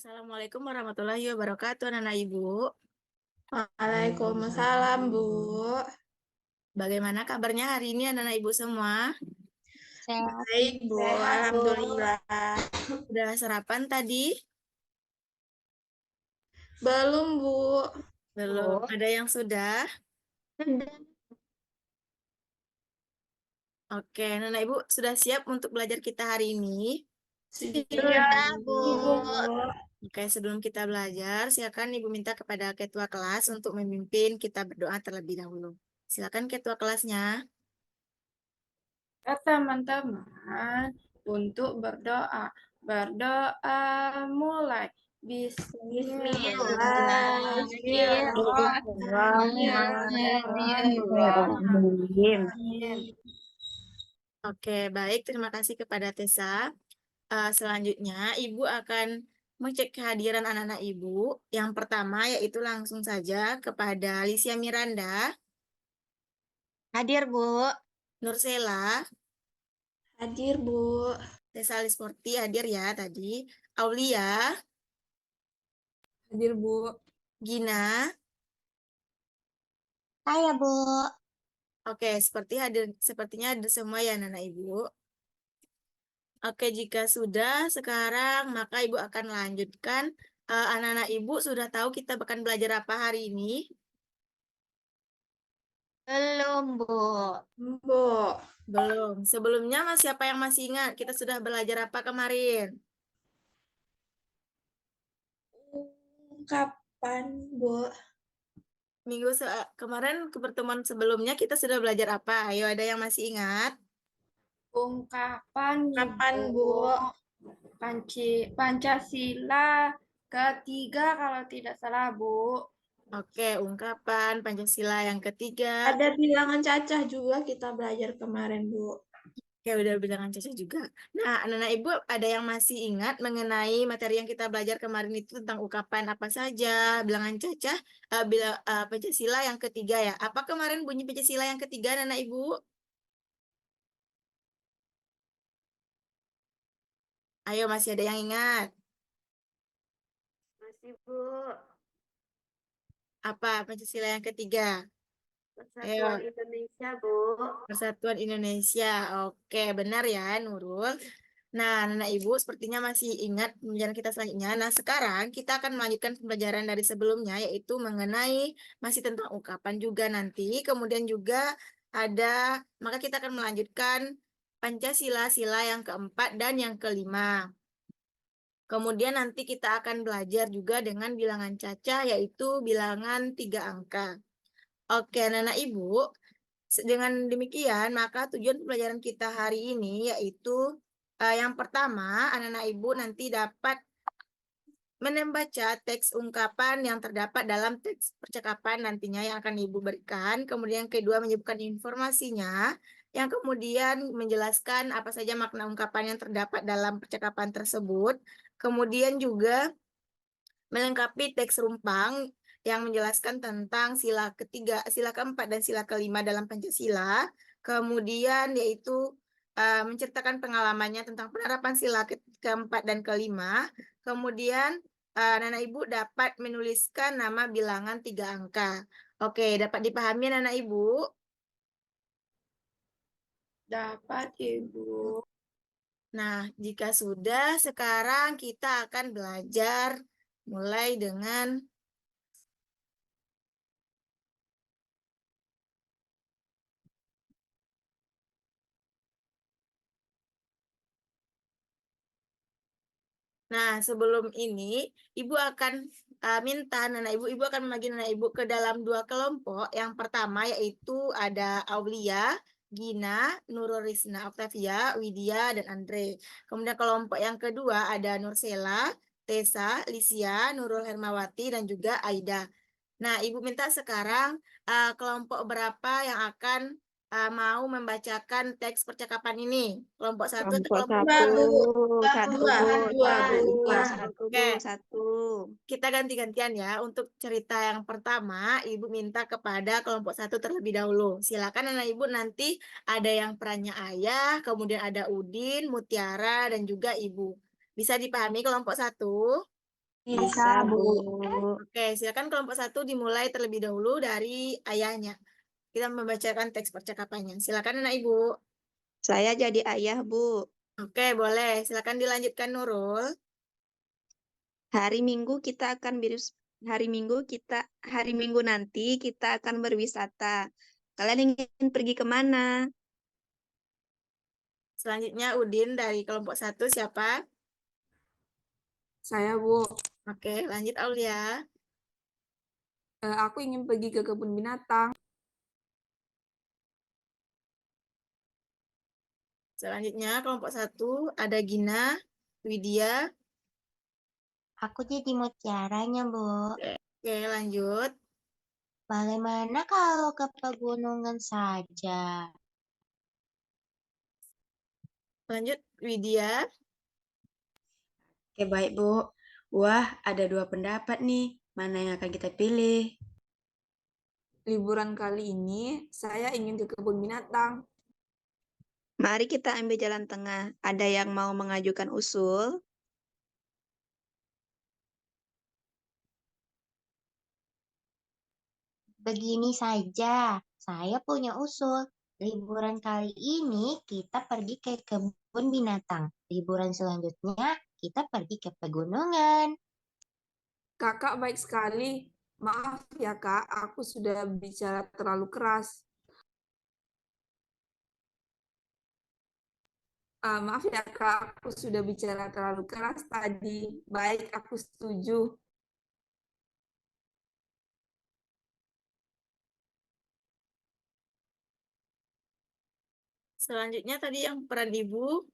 Assalamualaikum warahmatullahi wabarakatuh, anak Ibu. Waalaikumsalam, Bu. Bagaimana kabarnya hari ini, anak Ibu semua? Sehat. Baik, Bu. Alhamdulillah. Sudah sarapan tadi? Belum, Bu. Belum. Ada yang sudah? Oke, anak Ibu sudah siap untuk belajar kita hari ini? Sudah, Bu. Oke, sebelum kita belajar, silakan Ibu minta kepada ketua kelas untuk memimpin kita berdoa terlebih dahulu. Silakan ketua kelasnya. Teman-teman, untuk berdoa. Berdoa mulai. Bismillahirrahmanirrahim. Oke, baik. Terima kasih kepada Tessa. Selanjutnya, Ibu akan mengecek kehadiran anak-anak Ibu. Yang pertama yaitu langsung saja kepada Alicia Miranda, Hadir, Bu. Nursela, Hadir, Bu. Tessa Lisporti hadir ya tadi, Aulia, Hadir, Bu. Gina. Saya, Bu. Oke, sepertinya hadir semua ya anak-anak Ibu. Oke, jika sudah sekarang maka Ibu akan lanjutkan. Anak-anak Ibu sudah tahu kita akan belajar apa hari ini? Belum, Bu. Bu. Belum. Sebelumnya siapa yang masih ingat kita sudah belajar apa kemarin? Kapan, Bu? Kemarin ke pertemuan sebelumnya kita sudah belajar apa? Ayo, ada yang masih ingat? Ungkapan, Bu? Pancasila ketiga kalau tidak salah, Bu. Oke, ungkapan Pancasila yang ketiga. Ada bilangan cacah juga kita belajar kemarin, Bu. Ya, udah bilangan Caca juga. Nah, anak-anak Ibu ada yang masih ingat mengenai materi yang kita belajar kemarin itu tentang ungkapan apa saja, bilangan Caca, Pancasila yang ketiga ya. Apa kemarin bunyi Pancasila yang ketiga, anak-anak Ibu? Ayo, masih ada yang ingat? Masih, Bu. Apa Pancasila yang ketiga? Persatuan Indonesia, Bu. Persatuan Indonesia. Oke, benar ya, Nurul. Nah, anak Ibu sepertinya masih ingat pembelajaran kita selanjutnya. Nah, sekarang kita akan melanjutkan pembelajaran dari sebelumnya, yaitu mengenai masih tentang ungkapan juga nanti. Kemudian juga maka kita akan melanjutkan Pancasila, sila yang keempat dan yang kelima. Kemudian nanti kita akan belajar juga dengan bilangan cacah, yaitu bilangan 3 angka. Oke, anak-anak Ibu, dengan demikian, maka tujuan pembelajaran kita hari ini yaitu yang pertama, anak-anak Ibu nanti dapat membaca teks ungkapan yang terdapat dalam teks percakapan nantinya yang akan Ibu berikan. Kemudian yang kedua, menyebutkan informasinya. Yang kemudian menjelaskan apa saja makna ungkapan yang terdapat dalam percakapan tersebut. Kemudian juga melengkapi teks rumpang yang menjelaskan tentang sila keempat dan sila kelima dalam Pancasila. Kemudian yaitu menceritakan pengalamannya tentang penerapan sila keempat dan kelima. Kemudian anak Ibu dapat menuliskan nama bilangan 3 angka. Oke, dapat dipahami anak Ibu? Dapat, Ibu. Nah, jika sudah, sekarang kita akan belajar mulai dengan Nah, sebelum ini, Ibu akan minta anak Ibu akan membagi anak Ibu ke dalam 2 kelompok. Yang pertama yaitu ada Aulia, Gina, Nurul Rizna, Octavia, Widya, dan Andre. Kemudian kelompok yang kedua ada Nursela, Tessa, Lisia, Nurul Hermawati, dan juga Aida. Nah, Ibu minta sekarang kelompok berapa yang akan mau membacakan teks percakapan ini? Kelompok satu atau kelompok Satu. Kita ganti-gantian ya. Untuk cerita yang pertama, Ibu minta kepada kelompok satu terlebih dahulu. Silakan anak Ibu nanti ada yang perannya ayah, kemudian ada Udin, Mutiara, dan juga Ibu. Bisa dipahami kelompok satu? Bisa, Bu. Oke, silakan kelompok 1 dimulai terlebih dahulu dari ayahnya. Kita membacakan teks percakapannya. Silakan anak ibu. Saya jadi ayah, Bu. Oke, boleh. Silakan dilanjutkan Nurul. Hari Minggu kita akan hari Minggu nanti kita akan berwisata. Kalian ingin pergi kemana? Selanjutnya Udin dari kelompok 1 siapa? Saya, Bu. Oke, lanjut Aulia. Aku ingin pergi ke kebun binatang. Selanjutnya kelompok 1 ada Gina, Widya. Aku jadi mutiaranya, Bu. Oke, lanjut. Bagaimana kalau ke pegunungan saja? Lanjut Widya. Oke, baik, Bu. Wah, ada dua pendapat nih. Mana yang akan kita pilih? Liburan kali ini saya ingin ke kebun binatang. Mari kita ambil jalan tengah. Ada yang mau mengajukan usul? Begini saja, saya punya usul. Liburan kali ini kita pergi ke kebun binatang. Liburan selanjutnya kita pergi ke pegunungan. Kakak baik sekali. Maaf ya, Kak, aku sudah bicara terlalu keras. Maaf ya, Kak, aku sudah bicara terlalu keras tadi. Baik, aku setuju. Selanjutnya tadi yang peran ibu,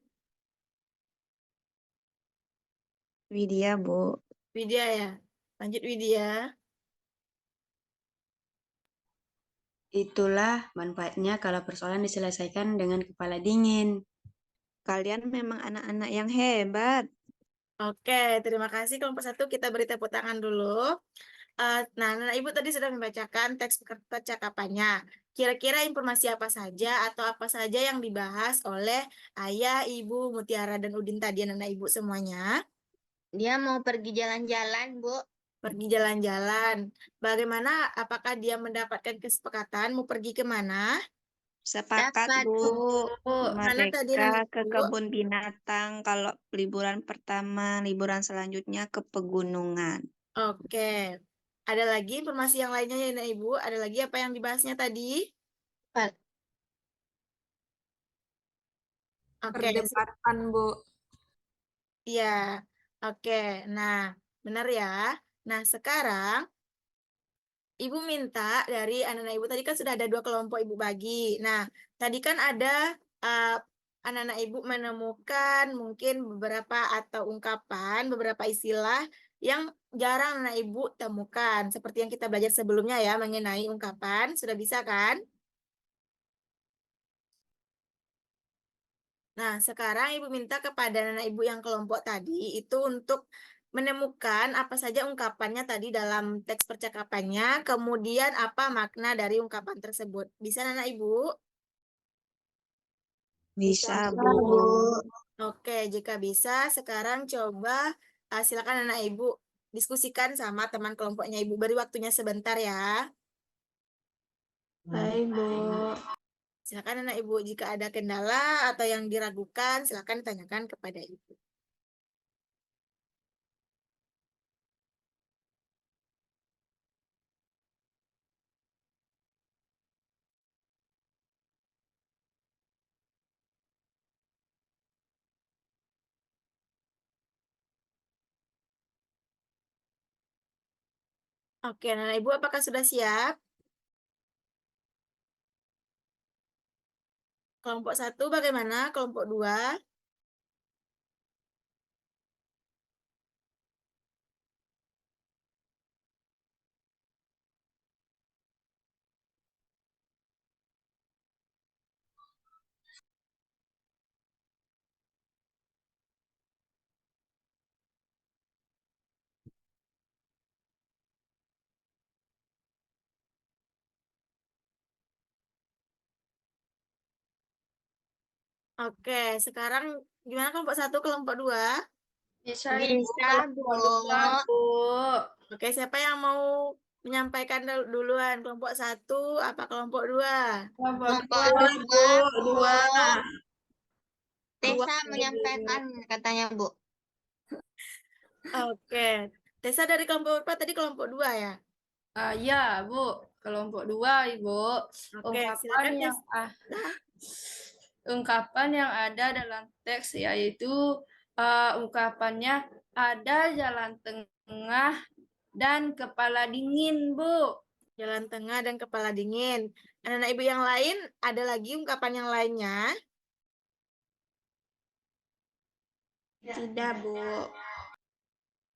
Widya, Bu. Widya ya. Lanjut Widya. Itulah manfaatnya kalau persoalan diselesaikan dengan kepala dingin. Kalian memang anak-anak yang hebat. Oke, terima kasih kelompok 1. Kita beri tepuk tangan dulu. Nah, Nana Ibu tadi sudah membacakan teks percakapannya. Kira-kira informasi apa saja atau apa saja yang dibahas oleh Ayah, Ibu, Mutiara, dan Udin tadi, Nana Ibu semuanya? Dia mau pergi jalan-jalan, Bu. Pergi jalan-jalan. Bagaimana? Apakah dia mendapatkan kesepakatan mau pergi kemana? Sepakat, Dapat, Bu. Bu. Mana tadi Mereka Nana ke Ibu? kebun binatang kalau liburan pertama, liburan selanjutnya ke pegunungan. Oke. Ada lagi informasi yang lainnya ya, Nana Ibu? Ada lagi apa yang dibahasnya tadi? Pak. Oke, Perdebatan, Bu. iya. Oke, nah benar ya. Nah, sekarang Ibu minta dari anak-anak Ibu tadi kan sudah ada 2 kelompok Ibu bagi. Nah, tadi kan ada uh, anak-anak Ibu menemukan mungkin beberapa atau ungkapan, beberapa istilah yang jarang anak Ibu temukan. Seperti yang kita belajar sebelumnya ya mengenai ungkapan. Sudah bisa kan? Nah, sekarang Ibu minta kepada anak Ibu yang kelompok tadi itu untuk menemukan apa saja ungkapannya tadi dalam teks percakapannya, kemudian apa makna dari ungkapan tersebut. Bisa anak Ibu? Bisa, Bu. Bu. Oke, jika bisa, sekarang coba silakan anak Ibu diskusikan sama teman kelompoknya Ibu. Beri waktunya sebentar ya. Baik, Bu. Silakan anak Ibu, jika ada kendala atau yang diragukan, silakan tanyakan kepada Ibu. Oke, anak Ibu, apakah sudah siap? Kelompok 1 bagaimana? Kelompok 2? Oke, sekarang gimana kelompok 1, kelompok 2? Bisa, Bisa, kelompok dua, Bu. Bu. Oke, siapa yang mau menyampaikan duluan? Kelompok 1 apa kelompok 2? Kelompok Kelompok dua, Bu. dua, Dua. Tessa Dua. menyampaikan katanya, Bu. Oke. Tessa dari kelompok berapa? Tadi kelompok 2 ya? Ya, Bu. Kelompok dua, Ibu. Oke, Ungkapan silakan yang Tessa. ungkapan yang ada dalam teks yaitu ungkapannya ada jalan tengah dan kepala dingin, Bu. Jalan tengah dan kepala dingin. Anak-anak ibu yang lain, ada lagi ungkapan yang lainnya? Tidak, Bu.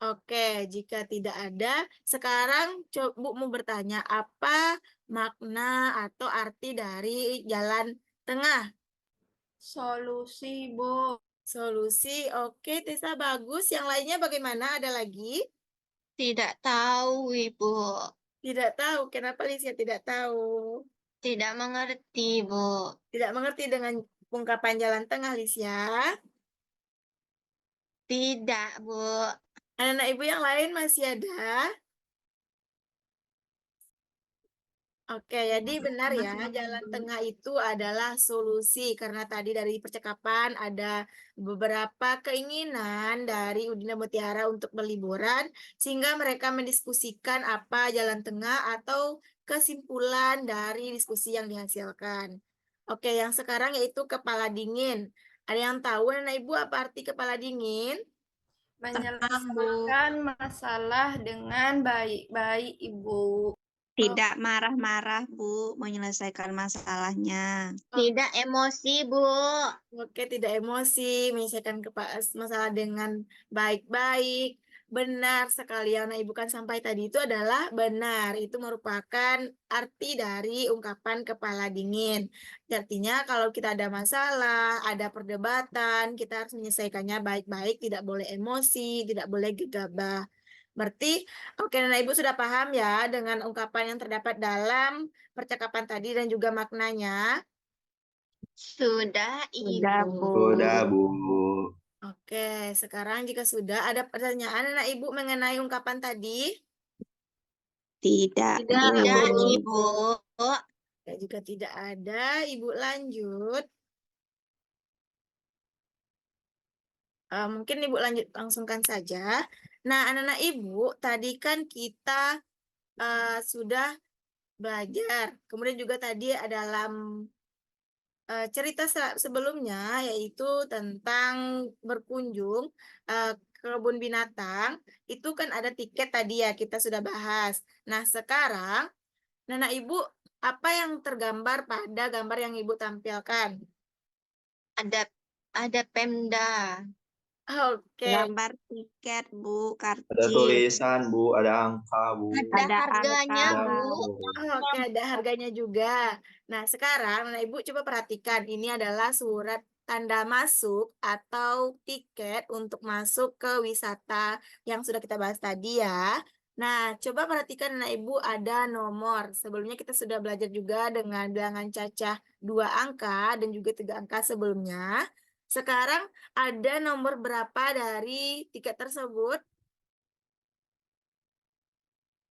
Oke, jika tidak ada, sekarang Bu mau bertanya, apa makna atau arti dari jalan tengah? Solusi, Bu. Solusi, oke, Tessa bagus. Yang lainnya bagaimana? Ada lagi? Tidak tahu, Ibu. Tidak tahu. Kenapa Lisya tidak tahu? Tidak mengerti, Bu. Tidak mengerti dengan ungkapan jalan tengah, Lisya. Tidak, Bu. Anak-anak ibu yang lain masih ada? Oke, jadi benar ya, jalan tengah itu adalah solusi. Karena tadi dari percakapan ada beberapa keinginan dari Udin dan Mutiara untuk berliburan, sehingga mereka mendiskusikan apa jalan tengah atau kesimpulan dari diskusi yang dihasilkan. Oke, yang sekarang yaitu kepala dingin. Ada yang tahu, anak ibu, apa arti kepala dingin? Menyelesaikan masalah dengan baik-baik, Ibu. Tidak marah-marah, Bu, menyelesaikan masalahnya. Tidak emosi, Bu. Oke, tidak emosi, menyelesaikan masalah dengan baik-baik. Benar sekali yang Ibu kan sampai tadi itu adalah benar. Itu merupakan arti dari ungkapan kepala dingin. Artinya kalau kita ada masalah, ada perdebatan, kita harus menyelesaikannya baik-baik, tidak boleh emosi, tidak boleh gegabah. Berarti, oke, Nana Ibu sudah paham ya dengan ungkapan yang terdapat dalam percakapan tadi dan juga maknanya. Sudah, Sudah, Ibu. Bu. Sudah, Bu. Oke, sekarang jika sudah ada pertanyaan anak ibu mengenai ungkapan tadi, Tidak, Tidak, Bu. Ibu. ya, jika tidak ada, ibu lanjut. Mungkin ibu lanjut langsungkan saja. Nah, anak-anak ibu, tadi kan kita sudah belajar. Kemudian juga tadi dalam cerita sebelumnya yaitu tentang berkunjung ke kebun binatang, itu kan ada tiket tadi ya kita sudah bahas. Nah, sekarang Nana Ibu, apa yang tergambar pada gambar yang Ibu tampilkan? Ada Pemda. Oke, Gambar tiket, Bu, Ada karcis. tulisan, Bu. Ada angka, Bu. Ada harganya, angka. Bu. Oke, ada harganya juga. Nah, sekarang Nana Ibu coba perhatikan, ini adalah surat tanda masuk atau tiket untuk masuk ke wisata yang sudah kita bahas tadi ya. Nah, coba perhatikan Nana Ibu ada nomor. Sebelumnya kita sudah belajar juga dengan bilangan cacah 2 angka dan juga 3 angka sebelumnya. Sekarang ada nomor berapa dari tiket tersebut?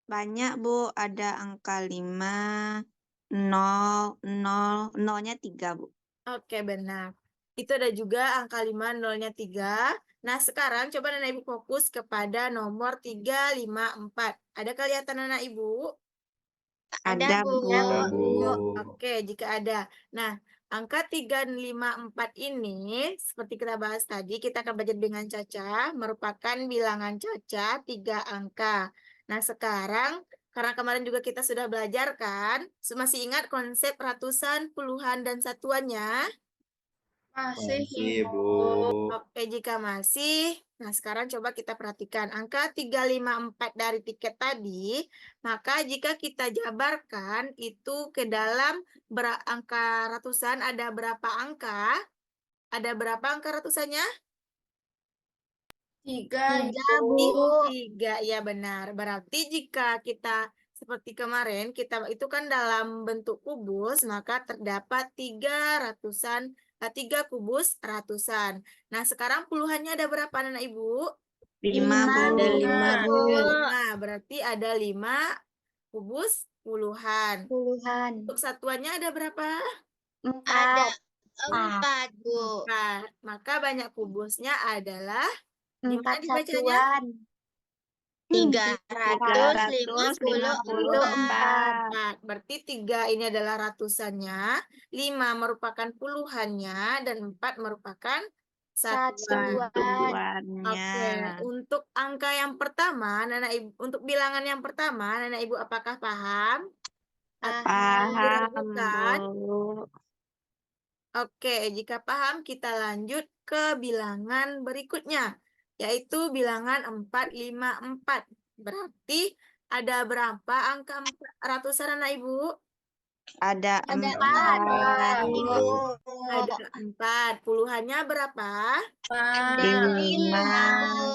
Banyak, Bu. Ada angka 5, 0, 0, 0-nya 3, Bu. Oke, benar. Itu ada juga angka 5, 0-nya 3. Nah, sekarang coba Nana Ibu fokus kepada nomor 3, 5, 4. Ada kelihatan Nana Ibu? Ada, Bu. Bu. Ada, Bu. Oke, jika ada. Nah, angka 3, 5, 4 ini, seperti kita bahas tadi, kita akan belajar dengan caca, merupakan bilangan caca 3 angka. Nah, sekarang, karena kemarin juga kita sudah belajar kan, masih ingat konsep ratusan, puluhan, dan satuannya? Masih, Masih, Ibu. Bu. Oke, jika masih, nah sekarang coba kita perhatikan angka 354 dari tiket tadi, maka jika kita jabarkan itu ke dalam angka ratusan ada berapa angka? Ada berapa angka ratusannya? 3, Tiga, Ibu. Bu. 3, ya benar. Berarti jika kita seperti kemarin, kita itu kan dalam bentuk kubus, maka terdapat 3 kubus ratusan. Nah, sekarang puluhannya ada berapa anak ibu? 5, Bu. Ada 5, Bu. 5, berarti ada 5 kubus puluhan. Puluhan. Untuk satuannya ada berapa? 4. 4, Bu. 4. Maka banyak kubusnya adalah, gimana 4 dibacanya? satuan. 354. 4. Berarti 3 ini adalah ratusannya, 5 merupakan puluhannya, dan 4 merupakan satuan. Satuannya. Oke, untuk angka yang pertama, untuk bilangan yang pertama, Nenek Ibu apakah paham? Atau Paham, diragukan? Bu. Oke, jika paham kita lanjut ke bilangan berikutnya, yaitu bilangan 454. Berarti ada berapa angka ratusan anak Ibu? Ada 4. Ada 4. Puluhannya berapa? Ada 5, Bu.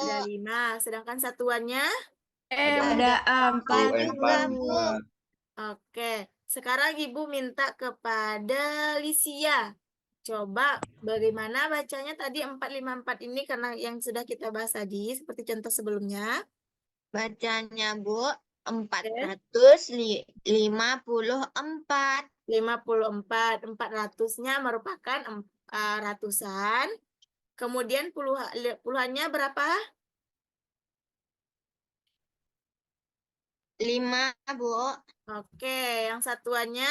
Ada 5. Sedangkan satuannya? Ada 4 juga, Bu. Oke, sekarang Ibu minta kepada Lisia. Coba bagaimana bacanya tadi 454 ini karena yang sudah kita bahas tadi seperti contoh sebelumnya. Bacanya, Bu, 454. 54. 400-nya merupakan ratusan. Kemudian puluhannya berapa? 5, Bu. Oke, yang satuannya?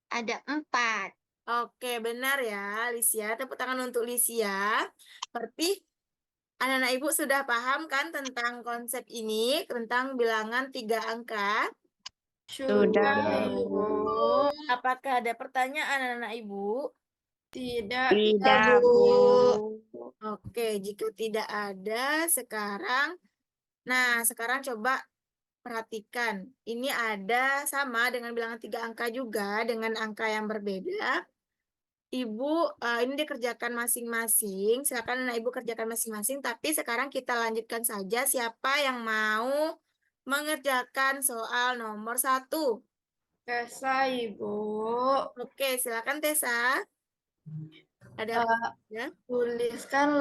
Ada 4. Oke, benar ya, Lisia. Tepuk tangan untuk Lisia. Berarti anak-anak Ibu sudah paham kan tentang konsep ini, tentang bilangan 3 angka? Sudah, Bu. Apakah ada pertanyaan anak-anak Ibu? Tidak. Tidak, Bu. Oke, jika tidak ada sekarang. Nah, sekarang coba perhatikan. Ini ada sama dengan bilangan 3 angka juga dengan angka yang berbeda. Ibu, ini dikerjakan masing-masing. Silakan anak Ibu kerjakan masing-masing. Tapi sekarang kita lanjutkan saja siapa yang mau mengerjakan soal nomor 1. Tessa, Ibu. Oke, silakan Tessa. Ada ya? Tuliskan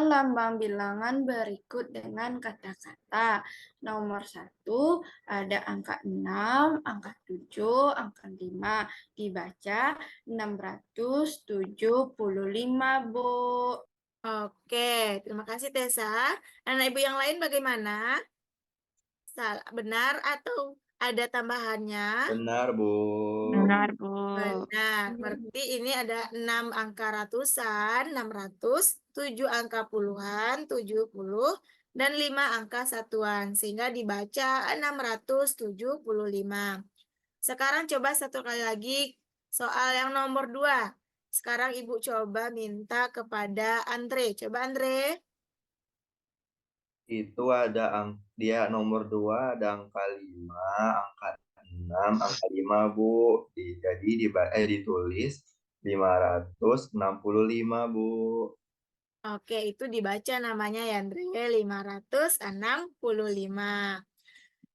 lambang bilangan berikut dengan kata-kata. Nomor 1 ada angka 6, angka 7, angka 5. Dibaca 675, Bu. Oke, terima kasih Tessa. Anak Ibu yang lain bagaimana? Benar atau ada tambahannya? Benar, Bu. Benar, Bu. Benar, berarti ini ada 6 angka ratusan, 600, 7 angka puluhan, 70, dan 5 angka satuan, sehingga dibaca 675. Sekarang coba satu kali lagi soal yang nomor 2. Sekarang Ibu coba minta kepada Andre. Coba Andre. Itu ada dia nomor 2 ada angka 5, angka 6, angka 5, Bu. Jadi ditulis 565, Bu. Oke, itu dibaca namanya ya Andre, 565.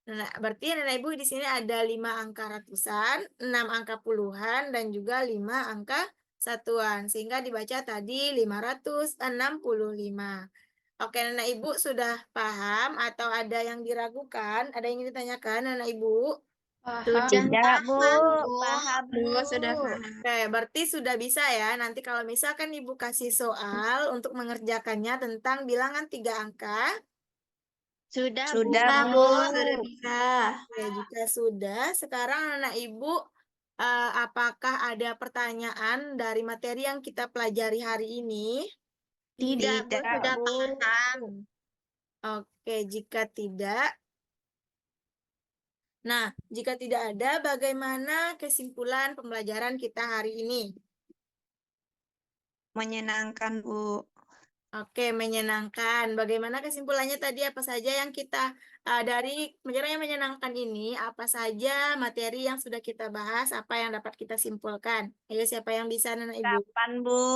Nah, berarti Nenek Ibu di sini ada 5 angka ratusan, 6 angka puluhan, dan juga 5 angka satuan. Sehingga dibaca tadi 565. Oke, Nenek Ibu sudah paham atau ada yang diragukan? Ada yang ingin ditanyakan, Nenek Ibu? Tidak, Bu. Paham, Bu, sudah paham. Oke, berarti sudah bisa ya. Nanti kalau misalkan Ibu kasih soal untuk mengerjakannya tentang bilangan 3 angka. Sudah, Bu. Sudah bisa. Oke, jika sudah, sekarang anak Ibu, apakah ada pertanyaan dari materi yang kita pelajari hari ini? Tidak, Bu. Tidak, Sudah Bu. paham. Oke, jika tidak. Nah, jika tidak ada, bagaimana kesimpulan pembelajaran kita hari ini? Menyenangkan, Bu. Oke, menyenangkan. Bagaimana kesimpulannya tadi? Apa saja yang kita dari pembelajaran yang menyenangkan ini? Apa saja materi yang sudah kita bahas? Apa yang dapat kita simpulkan? Ayo, siapa yang bisa, Nana Ibu? 8, Bu.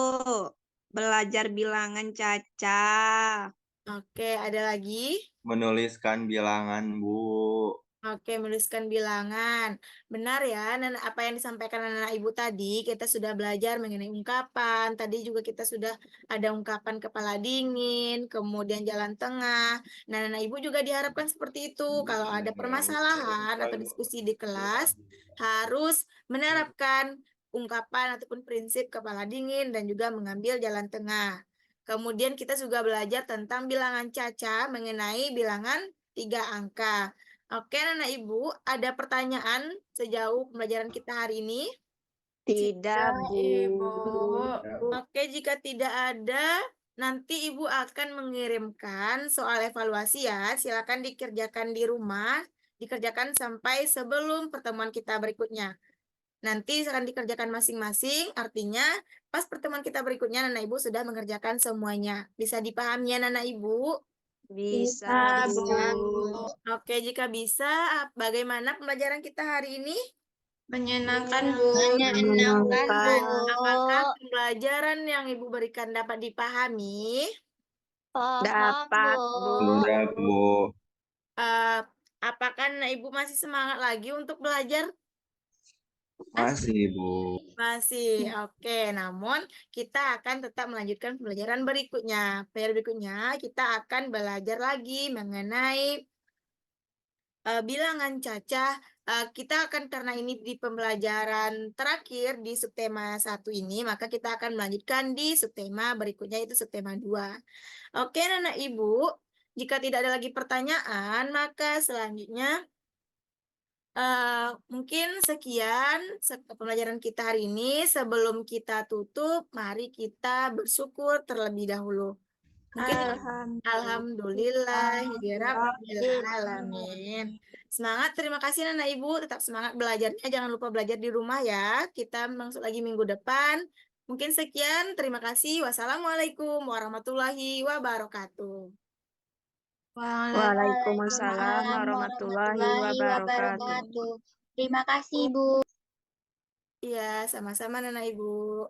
Belajar bilangan Caca. Oke, ada lagi? Menuliskan bilangan, Bu. Oke, menuliskan bilangan. Benar ya, apa yang disampaikan anak ibu tadi, kita sudah belajar mengenai ungkapan. Tadi juga kita sudah ada ungkapan kepala dingin, kemudian jalan tengah. Nah, anak ibu juga diharapkan seperti itu. Kalau ada permasalahan atau diskusi di kelas, harus menerapkan ungkapan ataupun prinsip kepala dingin dan juga mengambil jalan tengah. Kemudian kita juga belajar tentang bilangan caca mengenai bilangan 3 angka. Oke, anak ibu, ada pertanyaan sejauh pembelajaran kita hari ini? Tidak, Ibu. Oke, jika tidak ada, nanti ibu akan mengirimkan soal evaluasi ya. Silakan dikerjakan di rumah, dikerjakan sampai sebelum pertemuan kita berikutnya. Nanti akan dikerjakan masing-masing, artinya pas pertemuan kita berikutnya, anak ibu sudah mengerjakan semuanya. Bisa dipahami ya, anak ibu? Bisa, Bu. Oke, jika bisa, bagaimana pembelajaran kita hari ini? Menyenangkan, Bu. Menyenangkan, Bu. Apakah pembelajaran yang Ibu berikan dapat dipahami? Paham, Dapat, Bu. Sudah, Bu. Eh, apakah anak Ibu masih semangat lagi untuk belajar? Masih, Bu. Masih, oke. Namun, kita akan tetap melanjutkan pembelajaran berikutnya. Pembelajaran berikutnya, kita akan belajar lagi mengenai bilangan cacah. Kita akan, karena ini di pembelajaran terakhir di subtema 1 ini, maka kita akan melanjutkan di subtema berikutnya, yaitu subtema 2. Oke, anak ibu, jika tidak ada lagi pertanyaan, maka selanjutnya mungkin sekian pembelajaran kita hari ini. Sebelum kita tutup, mari kita bersyukur terlebih dahulu. Mungkin Alhamdulillahirrabbilalamin. Semangat, terima kasih anak ibu. Tetap semangat belajarnya. Jangan lupa belajar di rumah ya. Kita masuk lagi minggu depan. Mungkin sekian. Terima kasih. Wassalamualaikum warahmatullahi wabarakatuh. Waalaikumsalam warahmatullahi wabarakatuh. Terima kasih, Bu. Iya, sama-sama anak ibu.